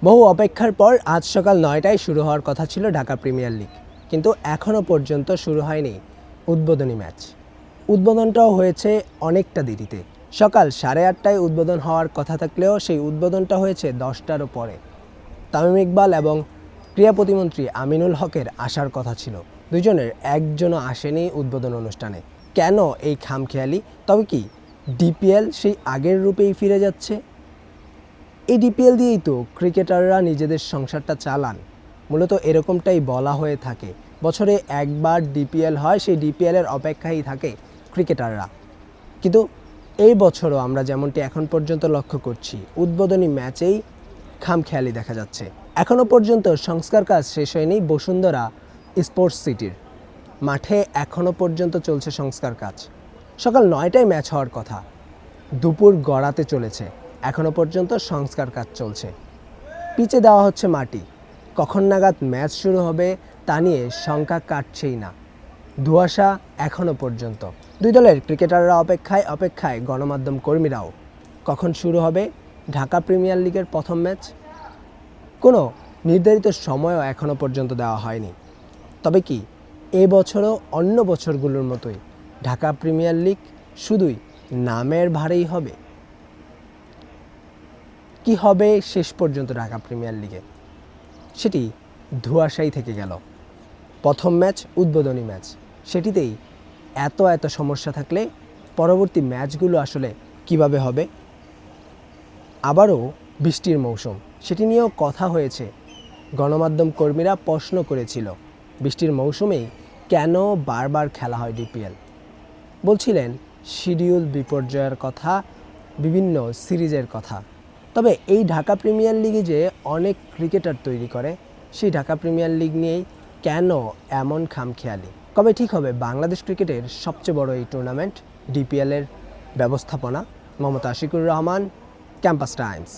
বহু অপেক্ষার পর আজ সকাল ৯টায় শুরু হওয়ার কথা ছিল ঢাকা প্রিমিয়ার লিগ, কিন্তু এখনও পর্যন্ত শুরু হয়নি উদ্বোধনী ম্যাচ। উদ্বোধনটাও হয়েছে অনেকটা দেরিতে। সকাল 8:30টায় উদ্বোধন হওয়ার কথা থাকলেও সেই উদ্বোধনটা হয়েছে 10টারও পরে। তামিম ইকবাল এবং ক্রীড়া প্রতিমন্ত্রী আমিনুল হকের আসার কথা ছিল, দুজনের একজনও আসেনি উদ্বোধন অনুষ্ঠানে। কেন এই খামখেয়ালি? তবে কি ডিপিএল সেই আগের রূপেই ফিরে যাচ্ছে? এই ডিপিএল দিয়েই তো ক্রিকেটাররা নিজেদের সংসারটা চালান, মূলত এরকমটাই বলা হয়ে থাকে। বছরে একবার ডিপিএল হয়, সেই ডিপিএলের অপেক্ষায় থাকে ক্রিকেটাররা। কিন্তু এই বছরও আমরা যেমনটি এখন পর্যন্ত লক্ষ্য করছি, উদ্বোধনী ম্যাচেই খামখেয়ালি দেখা যাচ্ছে। এখনও পর্যন্ত সংস্কার কাজ শেষ হয়নি বসুন্ধরা স্পোর্টস সিটির মাঠে। এখনও পর্যন্ত চলছে সংস্কার কাজ। সকাল 9টায় ম্যাচ হওয়ার কথা, দুপুর গড়াতে চলেছে, এখনও পর্যন্ত সংস্কার কাজ চলছে। পিচে দেওয়া হচ্ছে মাটি। কখন নাগাদ ম্যাচ শুরু হবে তা নিয়ে শঙ্কা কাটছেই না। ধোঁয়াশা এখনও পর্যন্ত। দুই দলের ক্রিকেটাররা অপেক্ষায় গণমাধ্যম কর্মীরাও। কখন শুরু হবে ঢাকা প্রিমিয়ার লিগের প্রথম ম্যাচ? কোনো নির্ধারিত সময়ও এখনও পর্যন্ত দেওয়া হয়নি। তবে কি এবছরও অন্য বছরগুলোর মতোই ঢাকা প্রিমিয়ার লিগ শুধুই নামের ভারেই হবে? কি হবে শেষ পর্যন্ত ঢাকা প্রিমিয়ার লিগে, সেটি ধোঁয়াশাই থেকে গেল। প্রথম ম্যাচ উদ্বোধনী ম্যাচ, সেটিতেই এত সমস্যা থাকলে পরবর্তী ম্যাচগুলো আসলে কিভাবে হবে? আবারও বৃষ্টির মৌসুম, সেটি নিয়েও কথা হয়েছে। গণমাধ্যম কর্মীরা প্রশ্ন করেছিল, বৃষ্টির মৌসুমেই কেন বারবার খেলা হয় ডিপিএল? বলছিলেন শিডিউল বিপর্যয়ের কথা, বিভিন্ন সিরিজের কথা। তবে এই ঢাকা প্রিমিয়ার লিগে যে অনেক ক্রিকেটার তৈরি করে, সেই ঢাকা প্রিমিয়ার লিগ নিয়েই কেন এমন খামখেয়ালি? কবে ঠিক হবে বাংলাদেশ ক্রিকেটের সবচেয়ে বড় এই টুর্নামেন্ট ডিপিএলের ব্যবস্থাপনা? Mohammad Ashikur Rahman, campus Times.